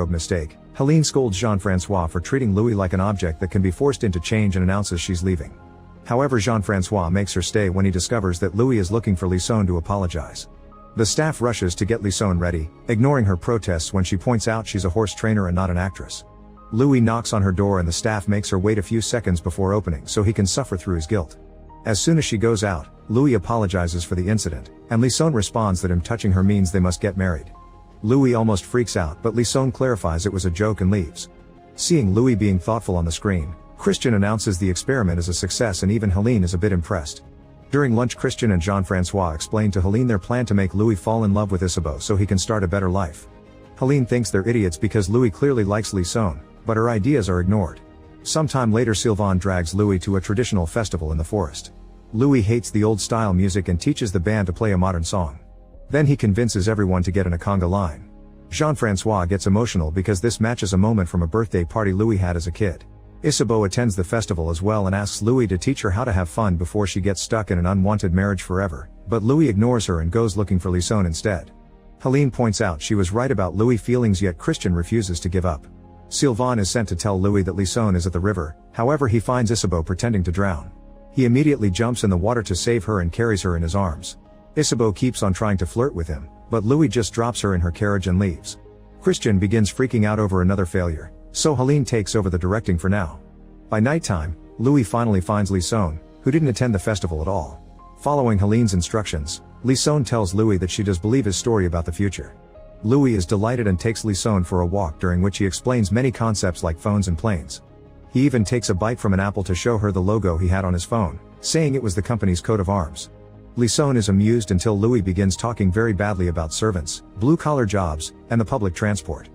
mistake, Helene scolds Jean-Francois for treating Louis like an object that can be forced into change and announces she's leaving. However, Jean-Francois makes her stay when he discovers that Louis is looking for Lisson to apologize. The staff rushes to get Lisson ready, ignoring her protests when she points out she's a horse trainer and not an actress. Louis knocks on her door and the staff makes her wait a few seconds before opening so he can suffer through his guilt. As soon as she goes out, Louis apologizes for the incident, and Lisson responds that him touching her means they must get married. Louis almost freaks out, but Lisson clarifies it was a joke and leaves. Seeing Louis being thoughtful on the screen, Christian announces the experiment is a success and even Helene is a bit impressed. During lunch, Christian and Jean-Francois explain to Helene their plan to make Louis fall in love with Isabeau so he can start a better life. Helene thinks they're idiots because Louis clearly likes Lisson, but her ideas are ignored. Sometime later, Sylvain drags Louis to a traditional festival in the forest. Louis hates the old-style music and teaches the band to play a modern song. Then he convinces everyone to get in a conga line. Jean-Francois gets emotional because this matches a moment from a birthday party Louis had as a kid. Isabeau attends the festival as well and asks Louis to teach her how to have fun before she gets stuck in an unwanted marriage forever, but Louis ignores her and goes looking for Lisson instead. Helene points out she was right about Louis' feelings, yet Christian refuses to give up. Sylvain is sent to tell Louis that Lisson is at the river, however he finds Isabeau pretending to drown. He immediately jumps in the water to save her and carries her in his arms. Isabeau keeps on trying to flirt with him, but Louis just drops her in her carriage and leaves. Christian begins freaking out over another failure, so Helene takes over the directing for now. By nighttime, Louis finally finds Lisson, who didn't attend the festival at all. Following Helene's instructions, Lisson tells Louis that she does believe his story about the future. Louis is delighted and takes Lisson for a walk, during which he explains many concepts like phones and planes. He even takes a bite from an apple to show her the logo he had on his phone, saying it was the company's coat of arms. Lisson is amused until Louis begins talking very badly about servants, blue-collar jobs, and the public transport.